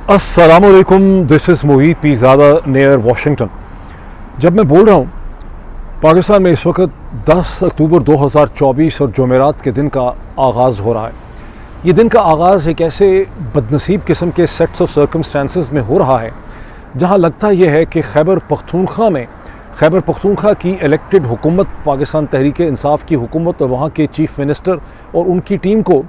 अस्सलामुअलैकुम, this is Mohit Pirzada near Washington. जब मैं बोल रहा हूँ पाकिस्तान में इस वक्त 10 अक्टूबर 2024 और जुमेरात के दिन का आगाज़ हो रहा है। ये दिन का आगाज़ एक ऐसे बदनसीब किस्म के सेट्स ऑफ सर्कमस्टेंसेस में हो रहा है जहाँ लगता यह है कि खैबर पख्तूनख्वा की इलेक्टेड हुकूमत, पाकिस्तान तहरीक इंसाफ की हुकूमत और वहाँ के चीफ मिनिस्टर और उनकी टीम को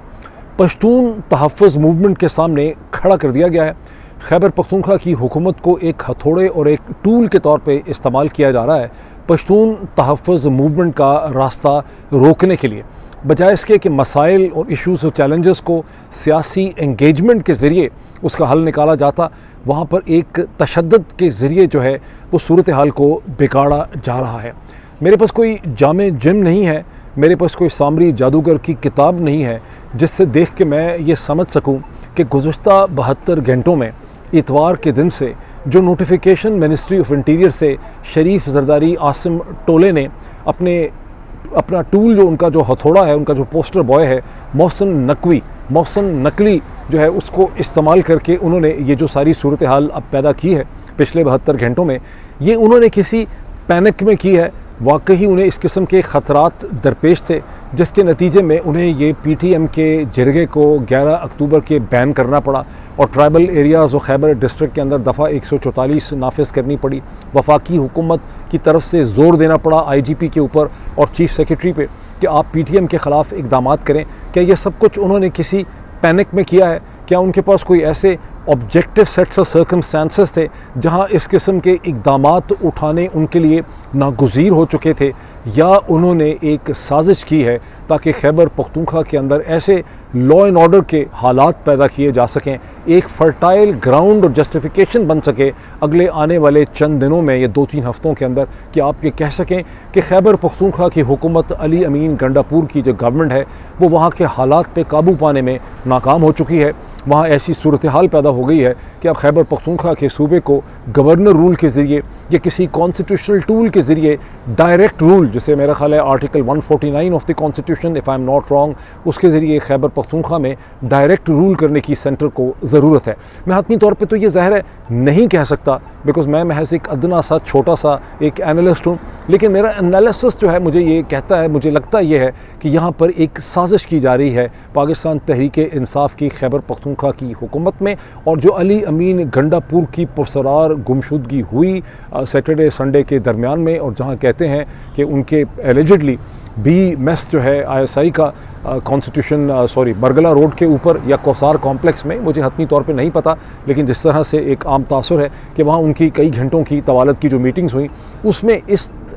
पश्तून तहफ़्फ़ुज़ मूवमेंट के सामने खड़ा कर दिया गया है। खैबर पख्तूनख्वा की हुकूमत को एक हथौड़े और एक टूल के तौर पे इस्तेमाल किया जा रहा है पश्तून तहफ़्फ़ुज़ मूवमेंट का रास्ता रोकने के लिए, बजाय इसके कि मसाइल और इश्यूज़ और चैलेंजेस को सियासी एंगेजमेंट के ज़रिए उसका हल निकाला जाता। वहाँ पर एक तशद्दुद के ज़रिए जो है वो सूरत हाल को बिगाड़ा जा रहा है। मेरे पास कोई जामे जिम नहीं है, मेरे पास कोई सामरी जादूगर की किताब नहीं है जिससे देख के मैं ये समझ सकूं कि गुज़श्ता 72 घंटों में इतवार के दिन से जो नोटिफिकेशन मिनिस्ट्री ऑफ इंटीरियर से शरीफ जरदारी आसिम टोले ने अपना टूल, जो उनका जो हथौड़ा है, उनका जो पोस्टर बॉय है मोहसिन नकवी जो है, उसको इस्तेमाल करके उन्होंने ये जो सारी सूरत हाल अब पैदा की है पिछले 72 घंटों में, ये उन्होंने किसी पैनिक में की है। वाकई उन्हें इस किस्म के ख़तरात दरपेश थे जिसके नतीजे में उन्हें ये PTM के जरगे को 11 अक्टूबर के बैन करना पड़ा और ट्राइबल एरियाज़ और खैबर डिस्ट्रिक्ट के अंदर दफ़ा 144 नाफिज करनी पड़ी। वफाकी हुकूमत की तरफ से ज़ोर देना पड़ा IGP के ऊपर और चीफ सेक्रेटरी पे कि आप PTM के ख़िलाफ़ इक़दाम करें। क्या ये सब कुछ उन्होंने किसी पैनिक में किया है? क्या उनके पास कोई ऐसे ऑब्जेक्टिव सेट्स ऑफ सर्कमस्टेंसेस थे जहां इस किस्म के इक़दामात उठाने उनके लिए नागुज़ीर हो चुके थे, या उन्होंने एक साजिश की है ताकि खैबर पख्तूनख्वा के अंदर ऐसे लॉ एंड ऑर्डर के हालात पैदा किए जा सकें, एक फर्टाइल ग्राउंड और जस्टिफिकेशन बन सके अगले आने वाले चंद दिनों में, ये 2-3 हफ्तों के अंदर, कि आप ये कह सकें कि खैबर पख्तूनख्वा की हुकूमत अली अमीन गंडापुर की जो गवर्नमेंट है वो वहाँ के हालात पे काबू पाने में नाकाम हो चुकी है। वहाँ ऐसी सूरत हाल पैदा हो गई है कि अब खैबर पख्तूनख्वा के सूबे को गवर्नर रूल के ज़रिए या किसी कॉन्स्टिट्यूशनल टूल के ज़रिए डायरेक्ट रूल, जिसे मेरा ख्याल है article 149 of the constitution, if I am not wrong, उसके ज़रिए खैबर पख्तूनख्वा में डायरेक्ट रूल करने की सेंटर को ज़रूरत है। मैं हतमी तौर पे तो ये ज़ाहिर है नहीं कह सकता, बिकॉज़ मैं महज एक अदना सा छोटा सा एक एनालिस्ट हूँ, लेकिन मेरा एनालिसिस जो है मुझे ये कहता है, मुझे लगता ये है कि यहाँ पर एक साजिश की जा रही है पाकिस्तान तहरीक इंसाफ की खैबर पख्तूनख्वा की हुकूमत में, और जो अली अमीन गंडापुर की पुरसरार गुमशुदगी हुई सैटरडे संडे के दरमियान में, और जहाँ कहते हैं कि उनके एलिजिडली BMS जो है ISI का बरगला रोड के ऊपर या कौसार कॉम्प्लेक्स में, मुझे हतमी तौर पे नहीं पता, लेकिन जिस तरह से एक आम तासुर है कि वहाँ उनकी कई घंटों की तवालत की जो मीटिंग्स हुई, उसमें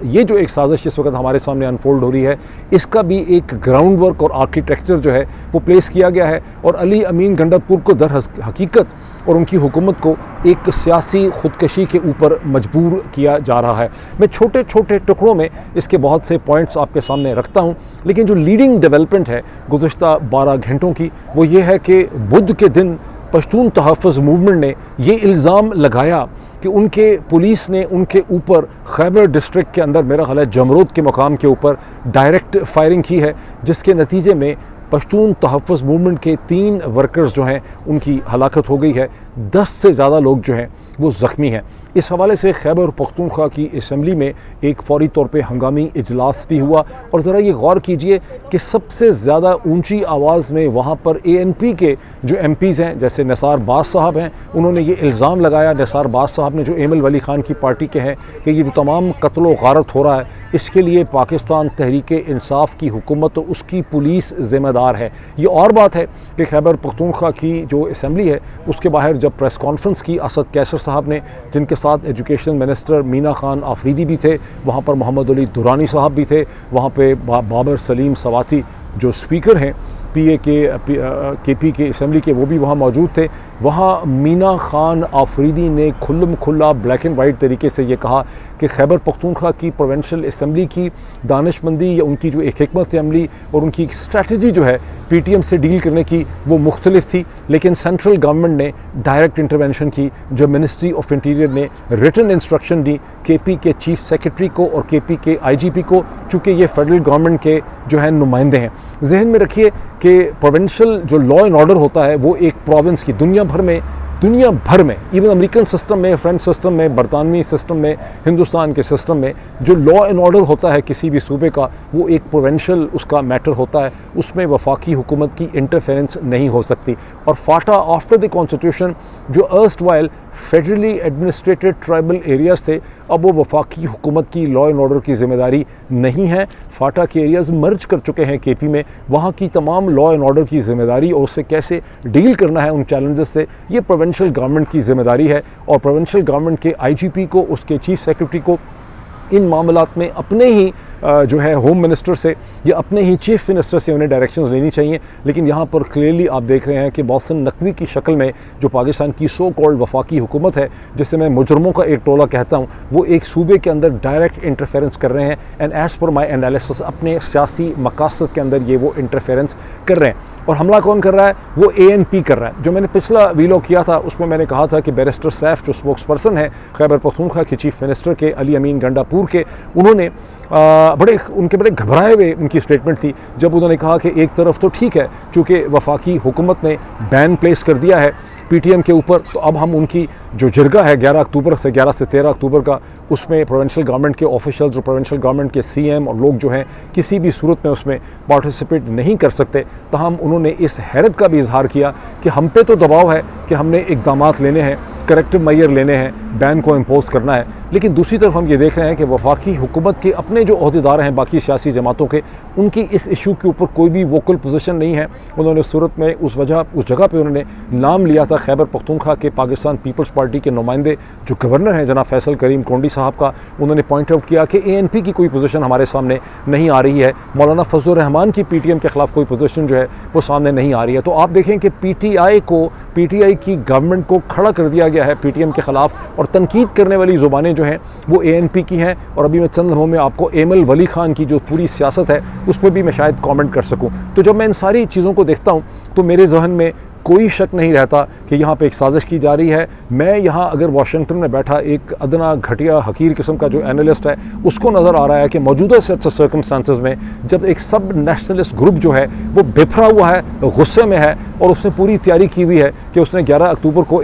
ये जो एक साजिश इस वक्त हमारे सामने अनफोल्ड हो रही है, इसका भी एक ग्राउंड वर्क और आर्किटेक्चर जो है वो प्लेस किया गया है, और अली अमीन गंडापुर को दर हकीकत और उनकी हुकूमत को एक सियासी ख़ुदकशी के ऊपर मजबूर किया जा रहा है। मैं छोटे छोटे टुकड़ों में इसके बहुत से पॉइंट्स आपके सामने रखता हूँ, लेकिन जो लीडिंग डेवलपमेंट है गुज़श्ता 12 घंटों की, वो ये है कि बुध के दिन पश्तून तहफ़्फ़ुज़ मूवमेंट ने ये इल्ज़ाम लगाया कि उनके पुलिस ने उनके ऊपर खैबर डिस्ट्रिक्ट के अंदर, मेरा ख्याल है जमरोद के मकाम के ऊपर, डायरेक्ट फायरिंग की है, जिसके नतीजे में पश्तून तहफ़्फ़ुज़ मूवमेंट के 3 वर्कर्स जो हैं उनकी हलाकत हो गई है, 10 से ज़्यादा लोग जो हैं वो ज़ख्मी हैं। इस हवाले से खैबर पख्तूनख्वा की असम्बली में एक फ़ौरी तौर पे हंगामी इजलास भी हुआ, और ज़रा ये गौर कीजिए कि सबसे ज़्यादा ऊंची आवाज़ में वहाँ पर ANP के जो MPs हैं, जैसे निसार बाज़ साहब हैं, उन्होंने ये इल्ज़ाम लगाया, निसार बाज़ साहब ने, जो एमल वली ख़ान की पार्टी के हैं, कि ये जो तमाम कत्ल व गारत हो रहा है इसके लिए पाकिस्तान तहरीक इंसाफ की हुकूमत और उसकी पुलिस ज़िम्मेदार है। ये और बात है कि खैबर पख्तूनख्वा की जो असम्बली है उसके बाहर जब प्रेस कॉन्फ्रेंस की असद कैसर साहब ने, जिनके साथ एजुकेशन मिनिस्टर मीना खान आफरीदी भी थे, वहाँ पर मोहम्मद अली दुरानी साहब भी थे, वहाँ पे बाबर सलीम सवाती जो स्पीकर हैं PA के KP के असम्बली के, वो भी वहाँ मौजूद थे। वहाँ मीना खान आफरीदी ने खुल्लम खुल्ला ब्लैक एंड वाइट तरीके से ये कहा कि खैबर पख्तूनख्वा की प्रोविंशियल असम्बली की दानिशमंदी या उनकी जो एक हिकमत अमली और उनकी स्ट्रैटेजी जो है PTM से डील करने की वो मुख्तलिफ थी, लेकिन सेंट्रल गवर्नमेंट ने डायरेक्ट इंटरवेंशन की, जब मिनिस्ट्री ऑफ इंटीरियर ने रिटन इंस्ट्रक्शन दी KP के चीफ सेक्रेटरी को और KP के IGP को, चूँकि ये फेडरल गवर्नमेंट के जो है नुमाइंदे हैं। जहन में रखिए कि प्रोविंशियल जो लॉ एंड ऑर्डर होता है वो एक प्रोविंस की, दुनिया भर में दुनिया भर में, इवन अमेरिकन सिस्टम में, फ्रेंच सिस्टम में, बरतानवी सिस्टम में, हिंदुस्तान के सिस्टम में जो लॉ एंड ऑर्डर होता है किसी भी सूबे का, वो एक प्रोविंशियल उसका मैटर होता है, उसमें वफाकी हुकूमत की इंटरफेरेंस नहीं हो सकती। और फाटा आफ्टर द कॉन्स्टिट्यूशन जो erst while federally administrated tribal areas थे, अब वो वफाकी हुकूमत की लॉ एंड ऑर्डर की जिम्मेदारी नहीं है। फाटा के एरियाज़ मर्ज कर चुके हैं केपी में, वहाँ की तमाम लॉ एंड ऑर्डर की जिम्मेदारी और उससे कैसे डील करना है उन चैलेंजेस से, ये प्रोविंशियल गवर्नमेंट की जिम्मेदारी है। और प्रोविंशियल गवर्नमेंट के आईजीपी को, उसके चीफ सेक्रेटरी को इन मामलात में अपने ही जो है होम मिनिस्टर से या अपने ही चीफ मिनिस्टर से उन्हें डायरेक्शंस लेनी चाहिए। लेकिन यहाँ पर क्लियरली आप देख रहे हैं कि मोहसिन नकवी की शक्ल में जो पाकिस्तान की सो कॉल्ड वफाकी हुकूमत है, जिसे मैं मुजरमों का एक टोला कहता हूँ, वो एक सूबे के अंदर डायरेक्ट इंटरफेरेंस कर रहे हैं। And as per my analysis अपने सियासी मकासद के अंदर ये वो इंटरफेरेंस कर रहे हैं। और हमला कौन कर रहा है? वो ANP कर रहा है। जो मैंने पिछला वीलॉग किया था उसमें मैंने कहा था कि बैरिस्टर सैफ जो स्पोक्स पर्सन है खैबर पख्तूनख्वा के चीफ मिनिस्टर के, अली अमीन गंडापुर के, उन्होंने उनके बड़े घबराए हुए उनकी स्टेटमेंट थी जब उन्होंने कहा कि एक तरफ तो ठीक है चूँकि वफाकी हुकूमत ने बैन प्लेस कर दिया है PTM के ऊपर, तो अब हम उनकी जो जरगा है 11 अक्टूबर से 11 से 13 अक्टूबर का, उसमें प्रोविंशियल गवर्नमेंट के ऑफिशियल्स और प्रोविंशियल गवर्नमेंट के CM और लोग जो हैं किसी भी सूरत में उसमें पार्टिसिपेट नहीं कर सकते। तहम उन्होंने इस हैरत का भी इजहार किया कि हम पे तो दबाव है कि हमने इक़दामात लेने हैं, करेक्टिव मेजर लेने हैं, बैन को इम्पोज करना है। लेकिन दूसरी तरफ हम ये देख रहे हैं कि वफाकी हुकूमत के अपने जो अहदेदार हैं बाकी सियासी जमातों के, उनकी इस इशू के ऊपर कोई भी वोकल पोजीशन नहीं है। उन्होंने सूरत में उस जगह पे उन्होंने नाम लिया था खैबर पख्तूनख्वा के पाकिस्तान पीपल्स पार्टी के नुमाइंदे जो गवर्नर हैं जनाब फैसल करीम कोंडी साहब का। उन्होंने पॉइंट आउट किया कि ANP की कोई पोजीशन हमारे सामने नहीं आ रही है, मौलाना फजलुर रहमान की PTM के ख़िलाफ़ कोई पोजीशन जो है वो सामने नहीं आ रही है। तो आप देखें कि PTI की गवर्नमेंट को खड़ा कर दिया गया है PTM के ख़िलाफ़, और तनकीद करने वाली ज़ुबानें जो हैं वो ANP की हैं। और अभी मैं चंद लम्हों में आपको एमल वली खान की जो पूरी सियासत है उस पर भी मैं शायद कमेंट कर सकूं। तो जब मैं इन सारी चीज़ों को देखता हूं तो मेरे जहन में कोई शक नहीं रहता कि यहाँ पे एक साजिश की जा रही है। मैं यहाँ अगर वाशिंगटन में बैठा एक अदना घटिया हकीर किस्म का जो एनालिस्ट है, उसको नज़र आ रहा है कि मौजूदा सर्कमस्टांसेस में जब एक सब नेशनलिस्ट ग्रुप जो है वो बिफरा हुआ है, गुस्से में है, और उसने पूरी तैयारी की हुई है कि उसने 11 अक्टूबर को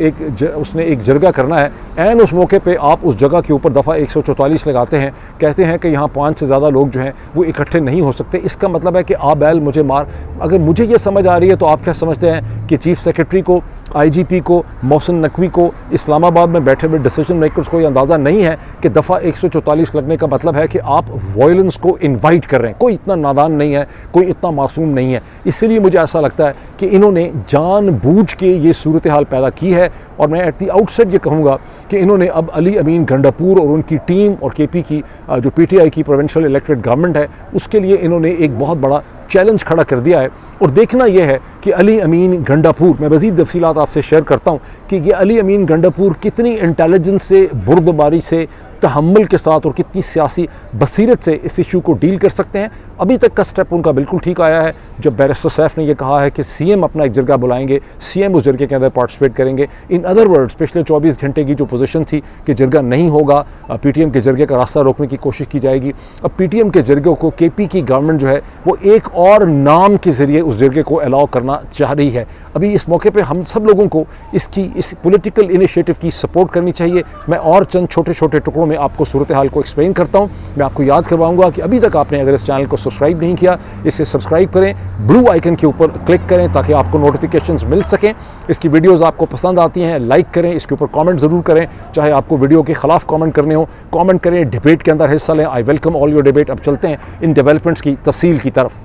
उसने एक जरगा करना है, एन उस मौके पर आप उस जगह के ऊपर दफ़ा 144 लगाते हैं, कहते हैं कि यहाँ 5 से ज़्यादा लोग जो हैं वो इकट्ठे नहीं हो सकते। इसका मतलब है कि आ बैल मुझे मार। अगर मुझे ये समझ आ रही है तो आप क्या समझते हैं कि चीफ सेक्रेटरी को, IGP को, मोहसिन नकवी को, इस्लामाबाद में बैठे हुए डिसीजन मेकर्स को ये अंदाज़ा नहीं है कि दफ़ा 144 लगने का मतलब है कि आप वायलेंस को इनवाइट कर रहे हैं। कोई इतना नादान नहीं है, कोई इतना मासूम नहीं है। इसलिए मुझे ऐसा लगता है कि इन्होंने जानबूझ के ये सूरत हाल पैदा की है। और मैं एट दी आउटसेट ये कहूँगा कि इन्होंने अब अली अमीन गंडापुर और उनकी टीम और KP की जो PTI की प्रोविंशियल इलेक्टेड गवर्नमेंट है उसके लिए इन्होंने एक बहुत बड़ा चैलेंज खड़ा कर दिया है। और देखना यह है कि अली अमीन गंडापुर, मैं मज़ीद तफसीलात आपसे शेयर करता हूँ कि ये अली अमीन गंडापुर कितनी इंटेलिजेंस से, बुर्दबारी से, तहम्मुल के साथ और कितनी सियासी बसीरत से इस इशू को डील कर सकते हैं। अभी तक का स्टेप उनका बिल्कुल ठीक आया है जब बैरिस्टर सैफ ने यह कहा है कि CM अपना एक जरगा बुलाएंगे, CM उस जरगे के अंदर पार्टिसिपेट करेंगे। इन अदर वर्ड्स पिछले 24 घंटे की जो पोजीशन थी कि जरगा नहीं होगा, PTM के जरगे का रास्ता रोकने की कोशिश की जाएगी, अब PTM के जरगे को KP की गवर्नमेंट जो है वो एक और नाम के ज़रिए उस जरगे को अलाउ करना चाह रही है। अभी इस मौके पर हम सब लोगों को इस पॉलिटिकल इनिशिएटिव की सपोर्ट करनी चाहिए। मैं और चंद छोटे छोटे टुकड़ों में आपको सूरत हाल को एक्सप्लेन करता हूँ। मैं आपको याद करवाऊंगा कि अभी तक आपने अगर इस चैनल को सब्सक्राइब नहीं किया, इसे सब्सक्राइब करें, ब्लू आइकन के ऊपर क्लिक करें ताकि आपको नोटिफिकेशंस मिल सकें। इसकी वीडियोस आपको पसंद आती हैं, लाइक करें, इसके ऊपर कमेंट ज़रूर करें। चाहे आपको वीडियो के खिलाफ कमेंट करने हो, कमेंट करें, डिबेट के अंदर हिस्सा लें। I welcome all your debate. अब चलते हैं इन डेवलपमेंट्स की तफसील की तरफ।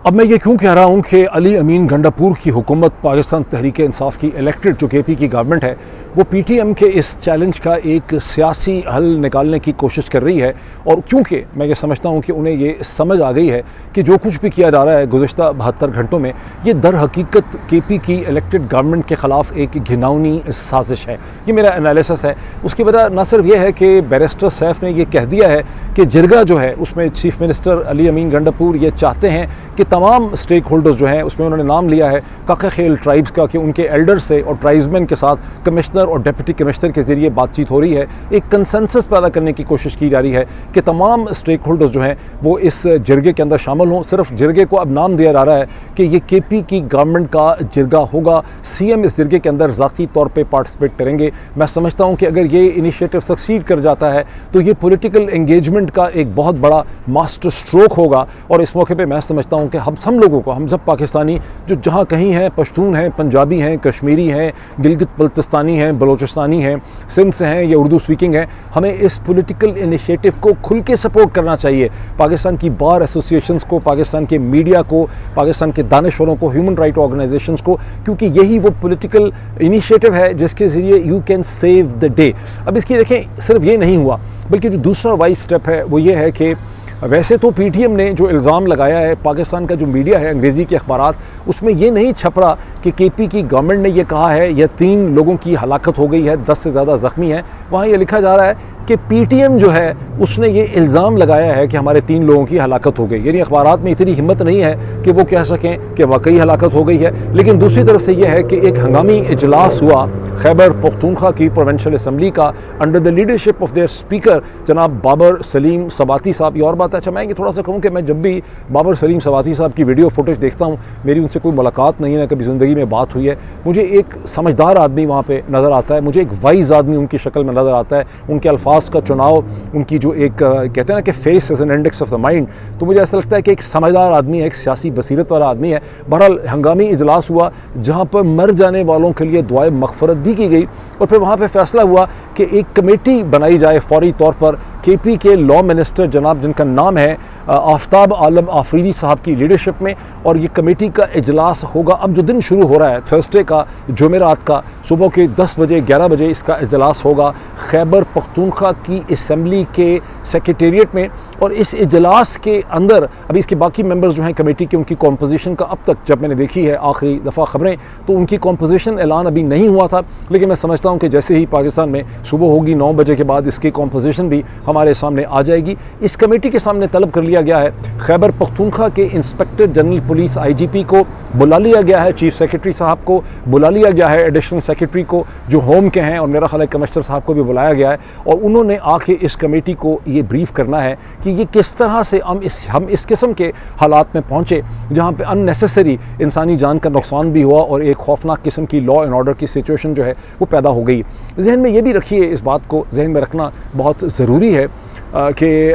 अब मैं ये क्यों कह रहा हूँ कि अली अमीन गंडापुर की हुकूमत पाकिस्तान तहरीक इंसाफ की इलेक्टेड जो KP की गवर्नमेंट है वो PTM के इस चैलेंज का एक सियासी हल निकालने की कोशिश कर रही है। और क्योंकि मैं ये समझता हूँ कि उन्हें ये समझ आ गई है कि जो कुछ भी किया जा रहा है गुज़िश्ता 72 घंटों में, ये दर हकीकत KP की इलेक्टेड गवर्नमेंट के ख़िलाफ़ एक घिनौनी साजिश है। ये मेरा एनालिसिस है। उसकी वजह न सिर्फ ये है कि बैरिस्टर सैफ ने ये कह दिया है कि जरगा जो है उसमें चीफ मिनिस्टर अली अमीन गंडापुर ये चाहते हैं कि तमाम स्टेक होल्डर्स जो हैं, उसमें उन्होंने नाम लिया है काका खेल ट्राइब्स का, कि उनके एल्डर्स से और ट्राइब्समैन के साथ कमिश्नर और डिप्टी कमिश्नर के ज़रिए बातचीत हो रही है। एक कंसेंसस पैदा करने की कोशिश की जा रही है कि तमाम स्टेक होल्डर्स जो हैं वो इस जिरगे के अंदर शामिल हों। सिर्फ जिरगे को अब नाम दिया जा रहा है कि ये केपी की गवर्नमेंट का जिरगा होगा, सीएम इस जिरगे के अंदर ज़ाती तौर पे पार्टिसिपेट करेंगे। मैं समझता हूँ कि अगर ये इनिशिएटिव सक्सीड कर जाता है तो ये पॉलिटिकल एंगेजमेंट का एक बहुत बड़ा मास्टर स्ट्रोक होगा। और इस मौके पे मैं समझता हूँ कि हम लोगों को, हम सब पाकिस्तानी जो जहाँ कहीं हैं, पश्तून हैं, पंजाबी हैं, कश्मीरी हैं, गिलगित बल्तिस्तानी हैं, बलोचिस्तानी हैं, सिंध से हैं या उर्दू स्पीकिंग हैं, हमें इस पॉलिटिकल इनिशिएटिव को खुल के सपोर्ट करना चाहिए। पाकिस्तान की बार एसोसिएशंस को, पाकिस्तान के मीडिया को, पाकिस्तान के दानिशवरों को, ह्यूमन राइट ऑर्गेनाइजेशंस को, क्योंकि यही वो पॉलिटिकल इनिशिएटिव है जिसके ज़रिए you can save the day. अब इसकी देखें, सिर्फ ये नहीं हुआ, बल्कि जो दूसरा वाइस स्टेप है वो ये है कि वैसे तो पीटीएम ने जो इल्ज़ाम लगाया है, पाकिस्तान का जो मीडिया है, अंग्रेज़ी के अखबारात, उसमें ये नहीं छप रहा कि केपी की गवर्नमेंट ने ये कहा है या 3 लोगों की हलाकत हो गई है, 10 से ज़्यादा ज़ख्मी हैं। वहाँ ये लिखा जा रहा है कि पीटीएम जो है उसने ये इल्ज़ाम लगाया है कि हमारे 3 लोगों की हलाकत हो गई। यानी अखबारात में इतनी हिम्मत नहीं है कि वो कह सकें कि वाकई हलाकत हो गई है। लेकिन दूसरी तरफ से यह है कि एक हंगामी इजलास हुआ खैबर पख्तूनख्वा की प्रोविंशियल असम्बली का under the leadership of their speaker जनाब बाबर सलीम सबाती साहब। ये और बात अच्छा, मैं ये थोड़ा सा कहूँ कि मैं जब भी बाबर सलीम सबाती साहब की वीडियो फुटेज देखता हूँ, मेरी उनसे कोई मुलाकात नहीं है, कभी ज़िंदगी में बात हुई है, मुझे एक समझदार आदमी वहाँ पे नज़र आता है, मुझे एक वाइज आदमी उनकी शक्ल में नज़र आता है। उनके अल्फाज का चुनाव, उनकी जो एक कहते हैं ना कि face as an index of the mind, तो मुझे ऐसा लगता है कि एक समझदार आदमी है, एक सियासी बसीरत वाला आदमी है। बहरहाल हंगामी इजलास हुआ जहाँ पर मर जाने वालों के लिए दुआए मगफरत भी की गई और फिर वहाँ पर फैसला हुआ कि एक कमेटी बनाई जाए फौरी तौर पर केपी के लॉ मिनिस्टर जनाब जिनका नाम है आफ्ताब आलम आफरीदी साहब की लीडरशिप में, और ये कमेटी का इजलास होगा। अब जो दिन शुरू हो रहा है थर्सडे का, जुमेरात का, सुबह के 10 बजे 11 बजे इसका इजलास होगा खैबर पख्तूनख्वा की असम्बली के सेक्रेटेरिएट में। और इस इजलास के अंदर अभी इसके बाकी मेंबर्स जो हैं कमेटी के, उनकी कॉम्पोजिशन का अब तक जब मैंने देखी है आखिरी दफ़ा खबरें, तो उनकी कॉम्पोजिशन ऐलान अभी नहीं हुआ था। लेकिन मैं समझता हूँ कि जैसे ही पाकिस्तान में सुबह होगी 9 बजे के बाद इसकी कॉम्पोजिशन भी हमारे सामने आ जाएगी। इस कमेटी के सामने तलब कर लिया गया है, खैबर पख्तूनख्वा के इंस्पेक्टर जनरल पुलिस आईजीपी को बुला लिया गया है, चीफ सेक्रेटरी साहब को बुला लिया गया है, एडिशनल सेक्रेटरी को जो होम के हैं, और मेरा ख्याल है कमिश्नर साहब को भी बुलाया गया है। और उन्होंने आके इस कमेटी को ये ब्रीफ करना है कि ये किस तरह से हम इस किस्म के हालात में पहुँचे जहाँ पे अननेसेसरी इंसानी जान का नुकसान भी हुआ और एक खौफनाक किस्म की लॉ एंड ऑर्डर की सिचुएशन जो है वो पैदा हो गई। जहन में ये भी रखिए, इस बात को जहन में रखना बहुत ज़रूरी है कि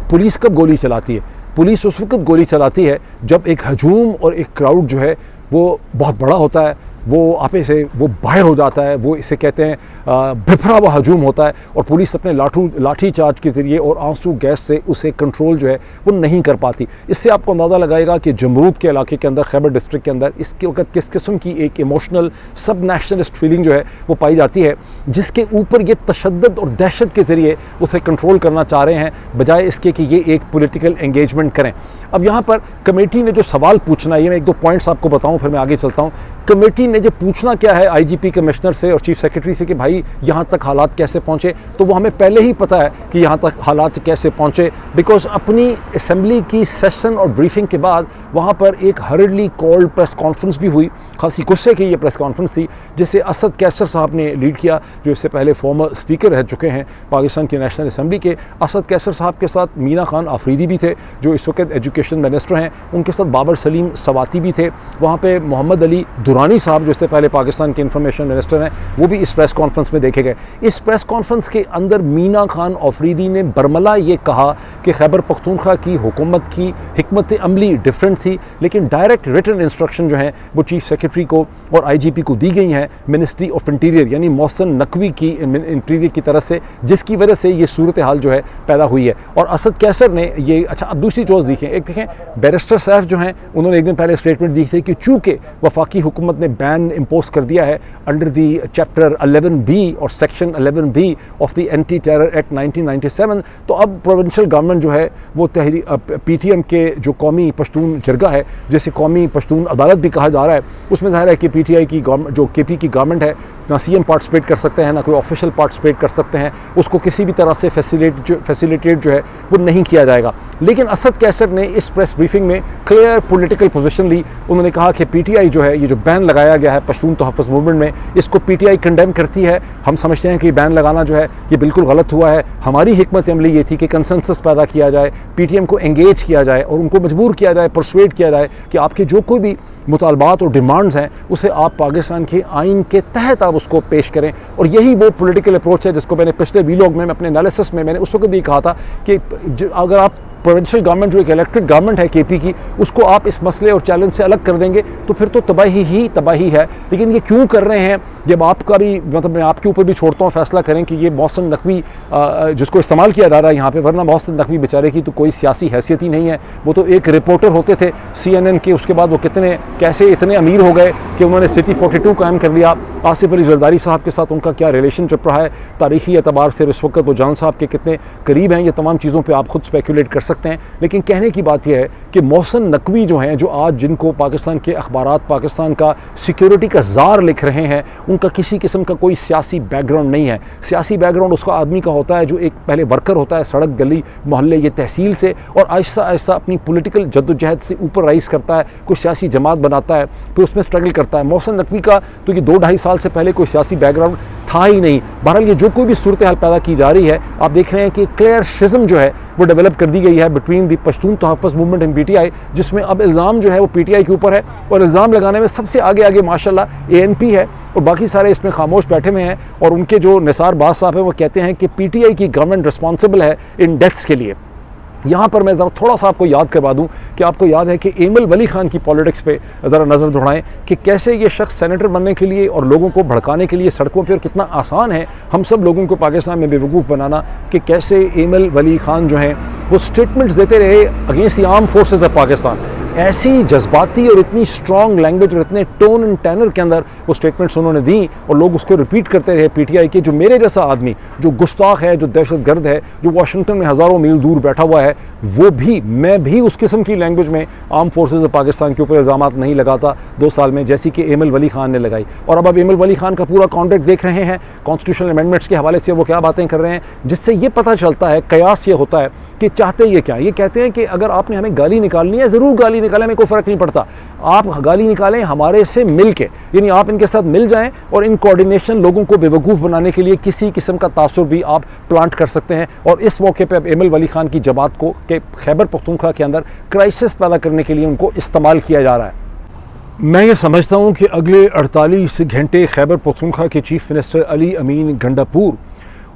पुलिस कब गोली चलाती है। पुलिस उस वक्त गोली चलाती है जब एक हजूम और एक क्राउड जो है वो बहुत बड़ा होता है, वो आपे से वो बाहर हो जाता है, वो इसे कहते हैं बिफरा हुआ हजूम होता है, और पुलिस अपने लाठी चार्ज के ज़रिए और आंसू गैस से उसे कंट्रोल जो है वो नहीं कर पाती। इससे आपको अंदाज़ा लगाएगा कि जमरूद के इलाके के अंदर, खैबर डिस्ट्रिक्ट के अंदर इसके वक्त किस किस्म की एक इमोशनल सब नेशनलिस्ट फीलिंग जो है वो पाई जाती है, जिसके ऊपर ये तशद्दुद और दहशत के ज़रिए उसे कंट्रोल करना चाह रहे हैं, बजाय इसके कि ये एक पॉलिटिकल एंगेजमेंट करें। अब यहाँ पर कमेटी ने जो सवाल पूछना है, ये मैं 1-2 पॉइंट्स आपको बताऊँ फिर मैं आगे चलता हूँ। कमेटी ने जो पूछना क्या है आईजीपी कमिश्नर से और चीफ सेक्रेटरी से कि भाई यहाँ तक हालात कैसे पहुँचे, तो वो हमें पहले ही पता है कि यहाँ तक हालात कैसे पहुँचे, बिकॉज अपनी असम्बली की सेशन और ब्रीफिंग के बाद वहाँ पर एक हर्डली कॉल्ड प्रेस कॉन्फ्रेंस भी हुई। खासी गुस्से की ये प्रेस कॉन्फ्रेंस थी जिसे असद कैसर साहब ने लीड किया, जो इससे पहले फॉर्मर स्पीकर रह चुके हैं पाकिस्तान की नेशनल असम्बली के। असद कैसर साहब के साथ मीना खान आफरीदी भी थे जो इस वक्त एजुकेशन मिनिस्टर हैं, उनके साथ बाबर सलीम सवाती भी थे, वहाँ पर मोहम्मद अली दुरानी साहब जो इससे पहले पाकिस्तान के इंफॉर्मेशन मिनिस्टर हैं वो भी इस प्रेस कॉन्फ्रेंस में देखे गए। इस प्रेस कॉन्फ्रेंस के अंदर मीना खान आफरीदी ने बरमला ये कहा कि खैबर पख्तूनख्वा की हुकूमत की हिकमत अमली डिफरेंट थी, लेकिन डायरेक्ट रिटन इंस्ट्रक्शन जो हैं वो चीफ सेक्रेटरी को और आईजीपी को दी गई हैं मिनिस्ट्री ऑफ इंटीरियर यानी मोहसिन नकवी की इंटीरियर की तरफ से, जिसकी वजह से ये सूरत हाल जो है पैदा हुई है। और असद कैसर ने ये अच्छा, अब दूसरी चीज़ देखें, एक देखें बैरिस्टर साहब जो हैं उन्होंने एक दिन पहले स्टेटमेंट दी थी कि चूँकि वफाकी हुकूमत हुकूमत ने बैन इम्पोज कर दिया है अंडर दी चैप्टर 11B और section 11B of the anti terror act 1997। तो अब प्रोविंशियल गवर्नमेंट जो है वो PTM के जो कौमी पश्तून जरगा है, जैसे कौमी पश्तून अदालत भी कहा जा रहा है, उसमें ज़ाहिर है कि PTI की जो KP की गवर्नमेंट है, ना CM पार्टिसिपेट कर सकते हैं, ना कोई ऑफिशियल पार्टिसिपेट कर सकते हैं, उसको किसी भी तरह से फैसिलिटेट जो है वो नहीं किया जाएगा। लेकिन असद कैसर ने इस प्रेस ब्रीफिंग में क्लियर पॉलिटिकल पोजीशन ली। उन्होंने कहा कि PTI जो है, ये जो बैन लगाया गया है पश्तून तहफ़्फ़ुज़ मूवमेंट में, इसको PTI कंडेम करती है। हम समझते हैं कि बैन लगाना जो है ये बिल्कुल गलत हुआ है। हमारी हिकमत अमली ये थी कि कंसेंसस पैदा किया जाए, PTM को एंगेज किया जाए और उनको मजबूर किया जाए, परसुएड किया जाए कि आपके जो कोई भी मुतालबात और डिमांड्स हैं उसे आप पाकिस्तान के आइन के तहत आप उसको पेश करें। और यही वो पॉलिटिकल अप्रोच है जिसको मैंने पिछले वीलॉग में अपने एनालिसिस में मैंने उस वक्त भी कहा था कि अगर आप प्रोविंशियल गवर्नमेंट जो एक इलेक्टेड गवर्नमेंट है KP की, उसको आप इस मसले और चैलेंज से अलग कर देंगे तो फिर तो तबाही है। लेकिन ये क्यों कर रहे हैं, जब आपका भी मतलब मैं आपके ऊपर भी छोड़ता हूँ फैसला करें कि ये मोहसिन नकवी जिसको इस्तेमाल किया जा रहा है यहाँ पे, वरना मोहसिन नकवी बेचारे की तो कोई सियासी हैसियत ही नहीं है। वो तो एक रिपोर्टर होते थे CNN के, उसके बाद वो कैसे इतने अमीर हो गए कि उन्होंने सिटी 42 कायम कर लिया। आसिफ अली जरदारी साहब के साथ उनका क्या रिलेशनशिप रहा है तारीखी एतबार से, इस वक्त वो जान साहब के कितने करीब हैं, ये तमाम चीज़ों पर आप खुद स्पेकुलेट कर सकते हैं। लेकिन कहने की बात यह है कि मोहसिन नकवी जो हैं, जो आज जिनको पाकिस्तान के अखबारात पाकिस्तान का सिक्योरिटी का जार लिख रहे हैं, उनका किसी किस्म का कोई सियासी बैकग्राउंड नहीं है। सियासी बैकग्राउंड उसका आदमी का होता है जो एक पहले वर्कर होता है सड़क गली मोहल्ले ये तहसील से, और आहिस्ता आहिस्ता अपनी पॉलिटिकल जद्दोजहद से ऊपर राइज करता है, कोई सियासी जमात बनाता है, तो उसमें स्ट्रगल करता है। मोहसिन नकवी का तो ये 2-2.5 साल से पहले कोई सियासी बैकग्राउंड था ही नहीं। बहरहाल ये जो कोई भी सूरत हाल पैदा की जा रही है, आप देख रहे हैं कि क्लियर शिज़म जो है वो डेवलप कर दी गई है between the Pashtun Tahaffuz movement and PTI, जिसमें अब इल्ज़ाम जो है वो PTI के ऊपर है, और इल्ज़ाम लगाने में सबसे आगे माशाल्लाह ANP है, और बाकी सारे इसमें खामोश बैठे हुए हैं। और उनके जो निसार बाज़ साहब हैं वो कहते हैं कि PTI की गवर्नमेंट रिस्पॉन्सिबल है इन डेथ्स के लिए। यहाँ पर मैं ज़रा थोड़ा सा आपको याद करवा दूँ कि आपको याद है कि एमल वली खान की पॉलिटिक्स पे ज़रा नज़र दौड़ाएं कि कैसे ये शख्स सेनेटर बनने के लिए और लोगों को भड़काने के लिए सड़कों पर, कितना आसान है हम सब लोगों को पाकिस्तान में बेवकूफ़ बनाना, कि कैसे एमल वली खान जो हैं वो स्टेटमेंट्स देते रहे against the arm forces of Pakistan. ऐसी जज्बाती और इतनी स्ट्रॉन्ग लैंग्वेज और इतने टोन एंड टेनर के अंदर वो स्टेटमेंट्स उन्होंने दी, और लोग उसको रिपीट करते रहे। PTI के जो मेरे जैसा आदमी जो गुस्ताख है, जो दहशतगर्द है, जो वाशिंगटन में हज़ारों मील दूर बैठा हुआ है, वो भी, मैं भी उस किस्म की लैंग्वेज में आर्म फोर्सेस ऑफ पाकिस्तान के ऊपर इल्ज़ाम नहीं लगाता 2 साल में, जैसी कि एमल वली खान ने लगाई। और अब एमल वली खान का पूरा कॉन्टेक्ट देख रहे हैं कॉन्स्टिट्यूशनल अमेंडमेंट्स के हवाले से वो क्या बातें कर रहे हैं, जिससे ये पता चलता है, कयास ये होता है कि चाहते ये क्या। ये कहते हैं कि अगर आपने हमें गाली निकालनी है, ज़रूर गाली निकालें, हमें कोई फ़र्क नहीं पड़ता, आप गाली निकालें हमारे से मिल के, यानी आप इनके साथ मिल जाएं, और इन कोऑर्डिनेशन लोगों को बेवकूफ़ बनाने के लिए किसी किस्म का तासुर भी आप प्लांट कर सकते हैं। और इस मौके पे अब एमल वली खान की जमात को के खैबर पख्तूनख्वा के अंदर क्राइसिस पैदा करने के लिए उनको इस्तेमाल किया जा रहा है। मैं ये समझता हूँ कि अगले 48 घंटे खैबर पख्तूनख्वा के चीफ मिनिस्टर अली अमीन गंडापुर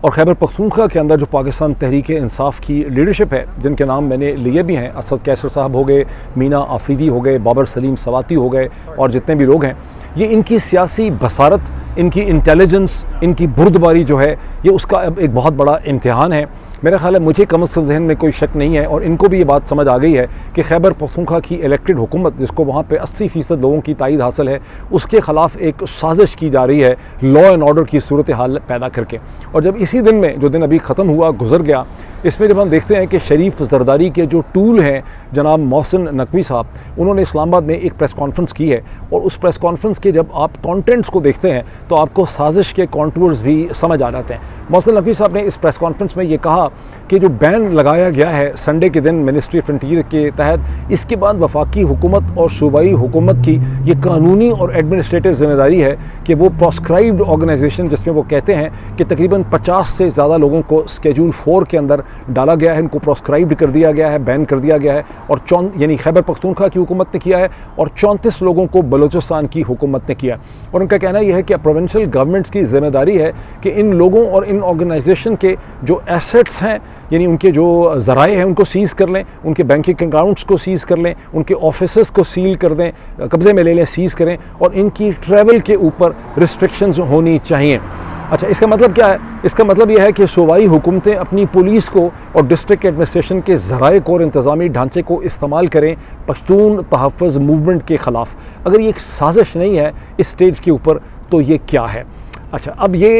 और खैबर पख्तूनख्वा के अंदर जो पाकिस्तान तहरीक इंसाफ की लीडरशिप है, जिनके नाम मैंने लिए भी हैं, असद कैसर साहब हो गए, मीना आफरीदी हो गए, बाबर सलीम सवाती हो गए, और जितने भी लोग हैं, ये इनकी सियासी बसारत, इनकी इंटेलिजेंस, इनकी बुर्दबारी जो है, ये उसका अब एक बहुत बड़ा इम्तिहान है। मेरा ख्याल है, मुझे कम अज़ कम जहन में कोई शक नहीं है, और इनको भी ये बात समझ आ गई है कि खैबर पख्तूनख्वा की इलेक्टेड हुकूमत, जिसको वहाँ पे 80% लोगों की तायद हासिल है, उसके ख़िलाफ़ एक साजिश की जा रही है लॉ एंड ऑर्डर की सूरत हाल पैदा करके। और जब इसी दिन में, जो दिन अभी ख़त्म हुआ, गुजर गया, इसमें जब हम देखते हैं कि शरीफ जरदारी के जो टूल हैं जनाब मोहसिन नकवी साहब, उन्होंने इस्लामाबाद में एक प्रेस कॉन्फ्रेंस की है, और उस प्रेस कॉन्फ्रेंस के जब आप कंटेंट्स को देखते हैं तो आपको साजिश के कॉन्टूर्स भी समझ आ जाते हैं। मोहसिन नकवी साहब ने इस प्रेस कॉन्फ्रेंस में ये कहा कि जो बैन लगाया गया है संडे के दिन मिनिस्ट्री फ्रंटियर के तहत, इसके बाद वफाकी हुकूमत और सूबाई हुकूमत की ये कानूनी और एडमिनिस्ट्रेटिव ज़िम्मेदारी है कि वो प्रोस्क्राइब्ड ऑर्गेनाइजेशन, जिसमें वो कहते हैं कि तकरीबन 50 से ज़्यादा लोगों को स्केड्यूल 4 के अंदर डाला गया है, इनको प्रोस्क्राइब्ड कर दिया गया है, बैन कर दिया गया है, और यानी खैबर पख्तूनख्वा की हुकूमत ने किया है, और 34 लोगों को बलूचिस्तान की हुकूमत ने किया। और उनका कहना यह है कि प्रोविंशियल गवर्नमेंट्स की जिम्मेदारी है कि इन लोगों और इन ऑर्गेनाइजेशन के जो एसेट्स एसेट्स हैं, यानी उनके जो ज़राए हैं उनको सीज़ कर लें, उनके बैंकिंग अकाउंट्स को सीज़ कर लें, उनके ऑफिसेस को सील कर दें, कब्ज़े में ले लें, सीज़ करें, और इनकी ट्रैवल के ऊपर रिस्ट्रिक्शंस होनी चाहिए। अच्छा, इसका मतलब क्या है? इसका मतलब यह है कि सूबाई हुकूमतें अपनी पुलिस को और डिस्ट्रिक्ट एडमिनिस्ट्रेशन के ज़राए को और इंतज़ामी ढांचे को इस्तेमाल करें पश्तून तहफ़्फ़ुज़ मूवमेंट के ख़िलाफ़। अगर ये एक साजिश नहीं है इस स्टेज के ऊपर, तो ये क्या है? अच्छा, अब ये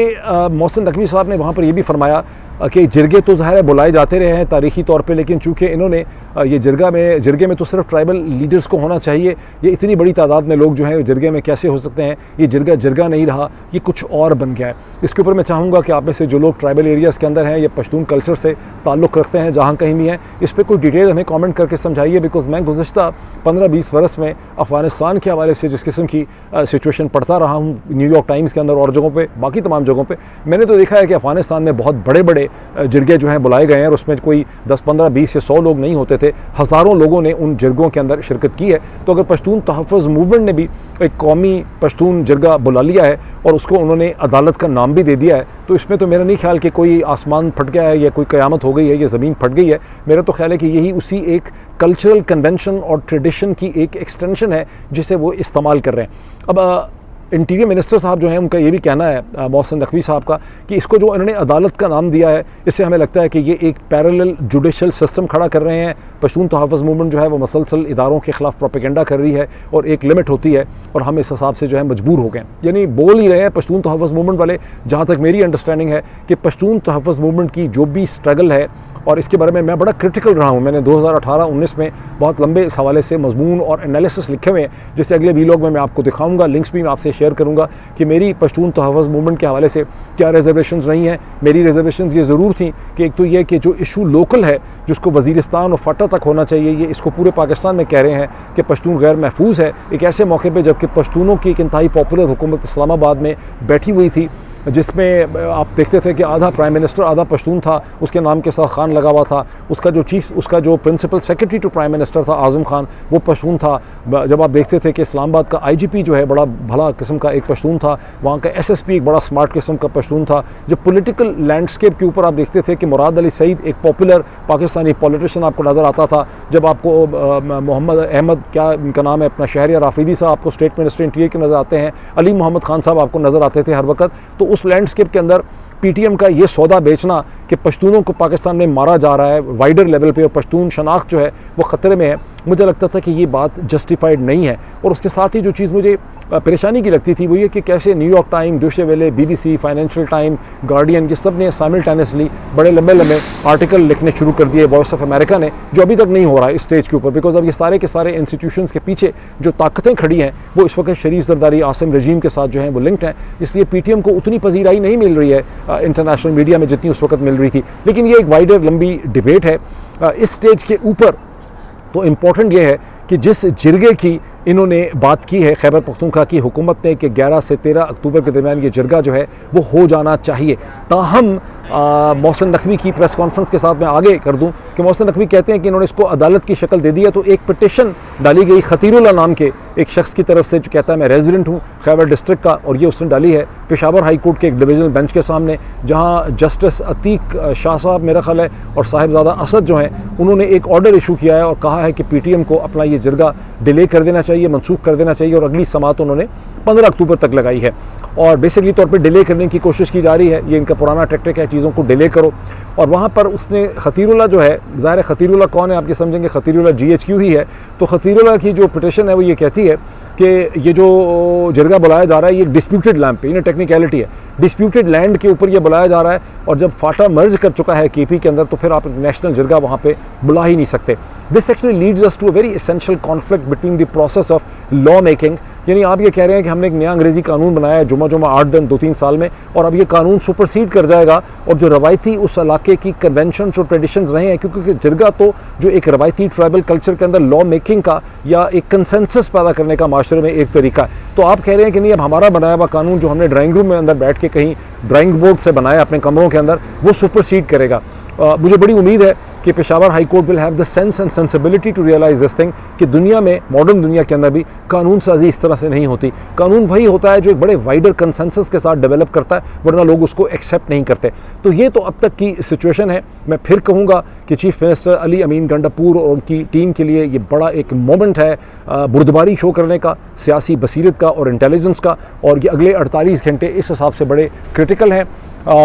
मोहसिन नकवी साहब ने वहाँ पर ये भी फरमाया कि जिरगे तो ज़ाहिर है बुलाए जाते रहे हैं तारीख़ी तौर पे, लेकिन चूँकि इन्होंने ये जिरगे में तो सिर्फ ट्राइबल लीडर्स को होना चाहिए, ये इतनी बड़ी तादाद में लोग जो हैं जिरगे में कैसे हो सकते हैं? ये जिरगा नहीं रहा, ये कुछ और बन गया है। इसके ऊपर मैं चाहूँगा कि आप में से जो लोग ट्राइबल एरियाज़ के अंदर हैं या पश्तून कल्चर से ताल्लुक़ रखते हैं जहाँ कहीं भी हैं, इस पर कोई डिटेल हमें कॉमेंट करके समझाइए, बिकॉज़ मैं गुज़श्ता 15-20 बरस में अफ़गानिस्तान के हवाले से जिस किस्म की सिचुएशन पढ़ता रहा हूँ न्यूयॉर्क टाइम्स के अंदर और जगहों पर, बाकी तमाम जगहों पर, मैंने तो देखा है कि अफ़गानिस्तान में बहुत बड़े बड़े जिरगे जो हैं बुलाए गए हैं और उसमें कोई 10, 15, 20 या 100 लोग नहीं होते थे, हज़ारों लोगों ने उन जिरगों के अंदर शिरकत की है। तो अगर पश्तून तहफ़्फ़ुज़ मूवमेंट ने भी एक कौमी पश्तून जिरगा बुला लिया है और उसको उन्होंने अदालत का नाम भी दे दिया है, तो इसमें तो मेरा नहीं ख्याल कि कोई आसमान फट गया है या कोई क़यामत हो गई है या ज़मीन फट गई है। मेरा तो ख्याल है कि यही उसी एक कल्चरल कन्वेंशन और ट्रेडिशन की एक एक्सटेंशन है जिसे वो इस्तेमाल कर रहे हैं। अब इंटीरियर मिनिस्टर साहब जो हैं उनका ये भी कहना है, मोहसिन नकवी साहब का, कि इसको जो इन्होंने अदालत का नाम दिया है, इससे हमें लगता है कि ये एक पैरेलल जुडिशल सिस्टम खड़ा कर रहे हैं। पश्तून तहफ़्फ़ुज़ मूवमेंट जो है वो मसलसल इदारों के ख़िलाफ़ प्रोपेगेंडा कर रही है और एक लिमिट होती है, और हम इस हिसाब से जो है मजबूर हो गए, यानी बोल ही रहे हैं पश्तून तहफ़्फ़ुज़ मूवमेंट वाले। जहाँ तक मेरी अंडरस्टैंडिंग है कि पश्तून तहफ़्फ़ुज़ मूवमेंट की जो भी स्ट्रगल है, और इसके बारे में मैं बड़ा क्रिटिकल रहा हूँ, मैंने 2018-19 में बहुत लंबे इस हवाले से मजमून और एनालिसिस लिखे हुए हैं, जिससे अगले वीलॉग में मैं आपको दिखाऊंगा, लिंक्स भी मैं आपसे शेयर करूँगा कि मेरी पश्तून तहफ़्फ़ुज़ मूवमेंट के हवाले से क्या रिजर्वेशंस रही हैं। मेरी रिजर्वेशंस ये ज़रूर थी कि एक तो ये कि जो इशू लोकल है, जिसको वज़ीरिस्तान और फ़टा तक होना चाहिए, ये इसको पूरे पाकिस्तान में कह रहे हैं कि पश्तून गैर महफूज है, एक ऐसे मौके पर जबकि पश्तूनों की एक इंतहाई पॉपुलर हुकूमत इस्लामाबाद में बैठी हुई थी, जिसमें आप देखते थे कि आधा प्राइम मिनिस्टर आधा पश्तून था, उसके नाम के साथ खान लगा हुआ था, उसका जो principal secretary to prime minister था आज़म खान, वो पश्तून था। जब आप देखते थे कि इस्लामाबाद का IGP जो है बड़ा भला किस्म का एक पश्तून था, वहाँ का SSP एक बड़ा स्मार्ट किस्म का पश्तून था। जब पॉलिटिकल लैंडस्केप के ऊपर आप देखते थे कि मुराद अली सईद एक पॉपुलर पाकिस्तानी पॉलिटिशियन आपको नज़र आता था, जब आपको मोहम्मद अहमद, क्या इनका नाम है, अपना शहरियार आफरीदी साहब आपको स्टेट मिनिस्टर इंटीरियर के नज़र आते हैं, अली मोहम्मद खान साहब आपको नज़र आते थे हर वक्त। तो उस लैंडस्केप के अंदर PTM का ये सौदा बेचना कि पश्तूनों को पाकिस्तान में मारा जा रहा है वाइडर लेवल पे और पश्तून शनाख्त जो है वो ख़तरे में है, मुझे लगता था कि ये बात जस्टिफाइड नहीं है। और उसके साथ ही जो चीज़ मुझे परेशानी की लगती थी वो ये कि कैसे न्यूयॉर्क टाइम, डोशे वेले, BBC, फाइनेंशियल टाइम, गार्डियन, ये सब ने साइमल्टेनियसली बड़े लंबे आर्टिकल लिखने शुरू कर दिए, वॉइस ऑफ अमेरिका ने, जो अभी तक नहीं हो रहा है इस स्टेज के ऊपर, बिकॉज अब ये सारे के सारे इंस्टीट्यूशंस के पीछे जो ताकतें खड़ी हैं वो इस वक्त शरीफ जरदारी आसिम रजीम के साथ जो हैं वो लिंक्ड हैं, इसलिए PTM को उतनी पजीराई नहीं मिल रही है इंटरनेशनल मीडिया में जितनी उस वक्त मिल रही थी। लेकिन ये एक वाइडर लंबी डिबेट है इस स्टेज के ऊपर। तो इम्पॉर्टेंट ये है कि जिस जिरगे की इन्होंने बात की है खैबर पख्तूनख्वा की हुकूमत ने कि 11 से 13 अक्टूबर के दरमियान ये जिरगा जो है वो हो जाना चाहिए। ताहम मोहसिन नकवी की प्रेस कॉन्फ्रेंस के साथ मैं आगे कर दूं कि मोहसिन नकवी कहते हैं कि इन्होंने इसको अदालत की शक्ल दे दी है। तो एक पिटिशन डाली गई खतीरुल्लाह नाम के एक शख्स की तरफ से, जो कहता है मैं रेजिडेंट हूँ खैबर डिस्ट्रिक्ट का, और ये उसने डाली है पेशावर हाई कोर्ट के एक डिवीजनल बेंच के सामने, जहाँ जस्टिस अतीक शाह साहब मेरा ख्याल है और साहिबजादा असद जो हैं उन्होंने एक ऑर्डर इशू किया है और कहा है कि PTM को अपना ये जिरगा डिले कर देना चाहिए, मनसूख कर देना चाहिए, और अगली समात उन्होंने 15 अक्टूबर तक लगाई है। और बेसिकली तौर पे डिले करने की कोशिश की जा रही है, ये इनका पुराना टैक्टिक है, चीज़ों को डिले करो। और वहाँ पर उसने खतीरुल्लाह जो है, ज़ाहिर खतीरुल्लाह कौन है आपके समझेंगे, खतीरुल्लाह GHQ ही है। तो खतीरुल्लाह की जो पिटिशन है वो ये कहती है कि ये जो जिरगा बुलाया जा रहा है ये डिस्प्यूटेड लैंड पे, इन्हें टेक्निकलिटी है, डिस्प्यूटेड लैंड के ऊपर ये बुलाया जा रहा है, और जब फाटा मर्ज कर चुका है KP के अंदर तो फिर आप नेशनल जिरगा वहाँ पे बुला ही नहीं सकते। This actually leads us to a very essential conflict between the process of law making. यानी आप ये कह रहे हैं कि हमने एक नया अंग्रेज़ी कानून बनाया है जुमा 8 दिन 2-3 साल में, और अब ये कानून सुपरसीड कर जाएगा, और जो रवायती उस इलाके की कन्वेंशन और ट्रेडिशंस रहे हैं, क्योंकि जिरगा तो जो एक रवायती ट्राइबल कल्चर के अंदर लॉ मेकिंग का या एक कंसेंसस पैदा करने का माशरे में एक तरीका है। तो आप कह रहे हैं कि नहीं, अब हमारा बनाया हुआ कानून जो हमने ड्राइंग रूम में अंदर बैठ के कहीं ड्राइंग बोर्ड से बनाया अपने कमरों के अंदर, वो सुपरसीड करेगा। मुझे बड़ी उम्मीद है कि Peshawar high court will have the sense and sensibility to realise this thing कि दुनिया में, मॉडर्न दुनिया के अंदर भी कानून साजी इस तरह से नहीं होती। कानून वही होता है जो एक बड़े वाइडर कंसेंसस के साथ डेवलप करता है, वरना लोग उसको एक्सेप्ट नहीं करते। तो ये तो अब तक की सिचुएशन है। मैं फिर कहूँगा कि चीफ मिनिस्टर अली अमीन गंडापुर और उनकी टीम के लिए ये बड़ा एक मोमेंट है बुर्दबारी शो करने का, सियासी बसीरत का और इंटेलिजेंस का, और ये अगले 48 घंटे इस हिसाब से बड़े क्रिटिकल हैं।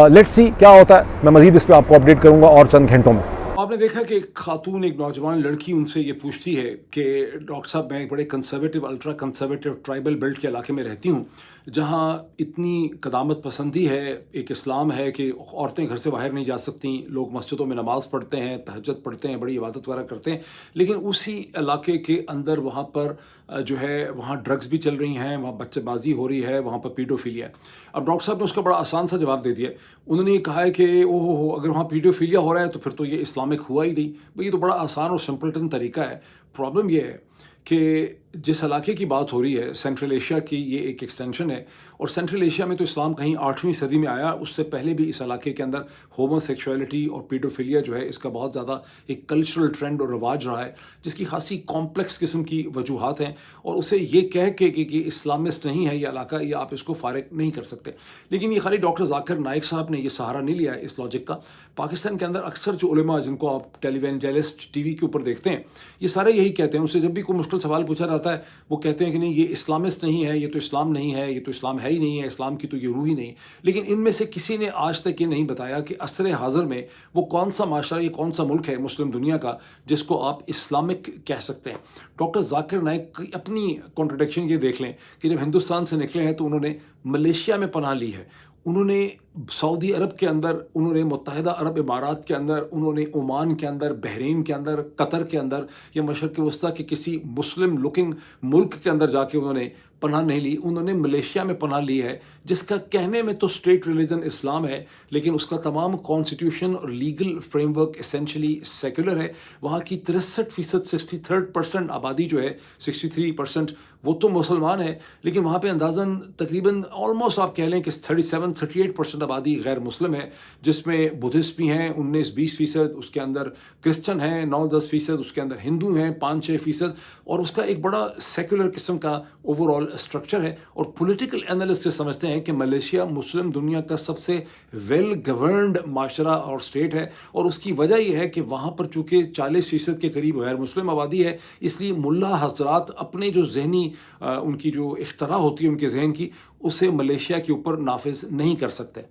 लेट्स सी क्या होता है। मैं मज़ीद इस पर आपको अपडेट करूँगा और चंद घंटों में। आपने देखा कि एक खातून, एक नौजवान लड़की उनसे ये पूछती है कि डॉक्टर साहब, मैं एक बड़े conservative, ultra conservative tribal belt के इलाके में रहती हूँ, जहाँ इतनी कदामत पसंदी है, एक इस्लाम है कि औरतें घर से बाहर नहीं जा सकती, लोग मस्जिदों में नमाज़ पढ़ते हैं, तहज्जुद पढ़ते हैं, बड़ी इबादत वगैरह करते हैं, लेकिन उसी इलाके के अंदर वहाँ पर जो है वहाँ ड्रग्स भी चल रही हैं, वहाँ बच्चेबाजी हो रही है, वहाँ पर पीडोफिलिया है। अब डॉक्टर साहब ने उसका बड़ा आसान सा जवाब दे दिया। उन्होंने ये कहा है कि ओहो हो, अगर वहाँ पीडोफिलिया हो रहा है तो फिर तो ये इस्लामिक हुआ ही नहीं। भाई ये तो बड़ा आसान और सिंपलटन तरीका है। प्रॉब्लम ये है कि जिस इलाके की बात हो रही है, सेंट्रल एशिया की ये एक एक्सटेंशन है, और सेंट्रल एशिया में तो इस्लाम कहीं 8वीं सदी में आया, उससे पहले भी इस इलाके के अंदर होमोसेक्सुअलिटी और पीडोफिलिया जो है इसका बहुत ज़्यादा एक कल्चरल ट्रेंड और रवाज रहा है, जिसकी खासी कॉम्प्लेक्स किस्म की वजूहात हैं, और उसे ये कह के कि इस्लामिस्ट नहीं है ये इलाका, ये आप इसको फारिग नहीं कर सकते। लेकिन ये खाली डॉक्टर जाकिर नाइक साहब ने ये सहारा नहीं लिया है इस लॉजिक का। पाकिस्तान के अंदर अक्सर जो उलेमा जिनको आप टेलीवेंजेलिस्ट टीवी के ऊपर देखते हैं, ये सारे यही कहते हैं, उससे जब भी कोई मुश्किल सवाल पूछा जाता है वो कहते हैं कि नहीं, ये इस्लामिस्ट नहीं है, ये तो इस्लाम नहीं है, ये तो इस्लाम है ही नहीं है, इस्लाम की तो ये रूह ही नहीं। लेकिन इनमें से किसी ने आज तक ये नहीं बताया कि असर हाज़िर में वो कौन सा माशरा, ये कौन सा मुल्क है मुस्लिम दुनिया का जिसको आप इस्लामिक कह सकते हैं। डॉक्टर जाकिर नाइक की अपनी कॉन्ट्रडिक्शन ये देख लें कि जब हिंदुस्तान से निकले हैं तो उन्होंने मलेशिया में पनाह ली है, उन्होंने सऊदी अरब के अंदर, उन्होंने मुत्तहिदा अरब इमारात के अंदर, उन्होंने ओमान के अंदर, बहरीन के अंदर, कतर के अंदर या मशरक़ वस्ता के किसी मुस्लिम लुकिंग मुल्क के अंदर जाके उन्होंने पनाह नहीं ली। उन्होंने मलेशिया में पनाह ली है, जिसका कहने में तो स्टेट रिलीजन इस्लाम है, लेकिन उसका तमाम कॉन्स्टिट्यूशन और लीगल फ्रेमवर्क एसेंशली सेकुलर है। वहाँ की 63% 63% आबादी जो है, 63% वो तो मुसलमान है, लेकिन वहाँ पे अंदाज़न तकरीबन ऑलमोस्ट आप कह लें कि 37-38% आबादी गैर मुस्लिम है, जिसमें बुद्धिस्ट भी हैं 19-20%, उसके अंदर क्रिश्चन हैं 9-10%, उसके अंदर हिंदू हैं 5-6%, और उसका एक बड़ा सेकुलर किस्म का ओवरऑल स्ट्रक्चर है। और पॉलिटिकल एनालिस्ट समझते हैं कि मलेशिया मुस्लिम दुनिया का सबसे वेल गवर्नड माशरा और स्टेट है, और उसकी वजह यह है कि वहाँ पर चूँकि 40% के करीब गैर मुस्लिम आबादी है, इसलिए मुल्ला हजरात अपने जो जहनी उनकी जो इख्तरा होती है उनके जहन की, उसे मलेशिया के ऊपर नाफिज नहीं कर सकते।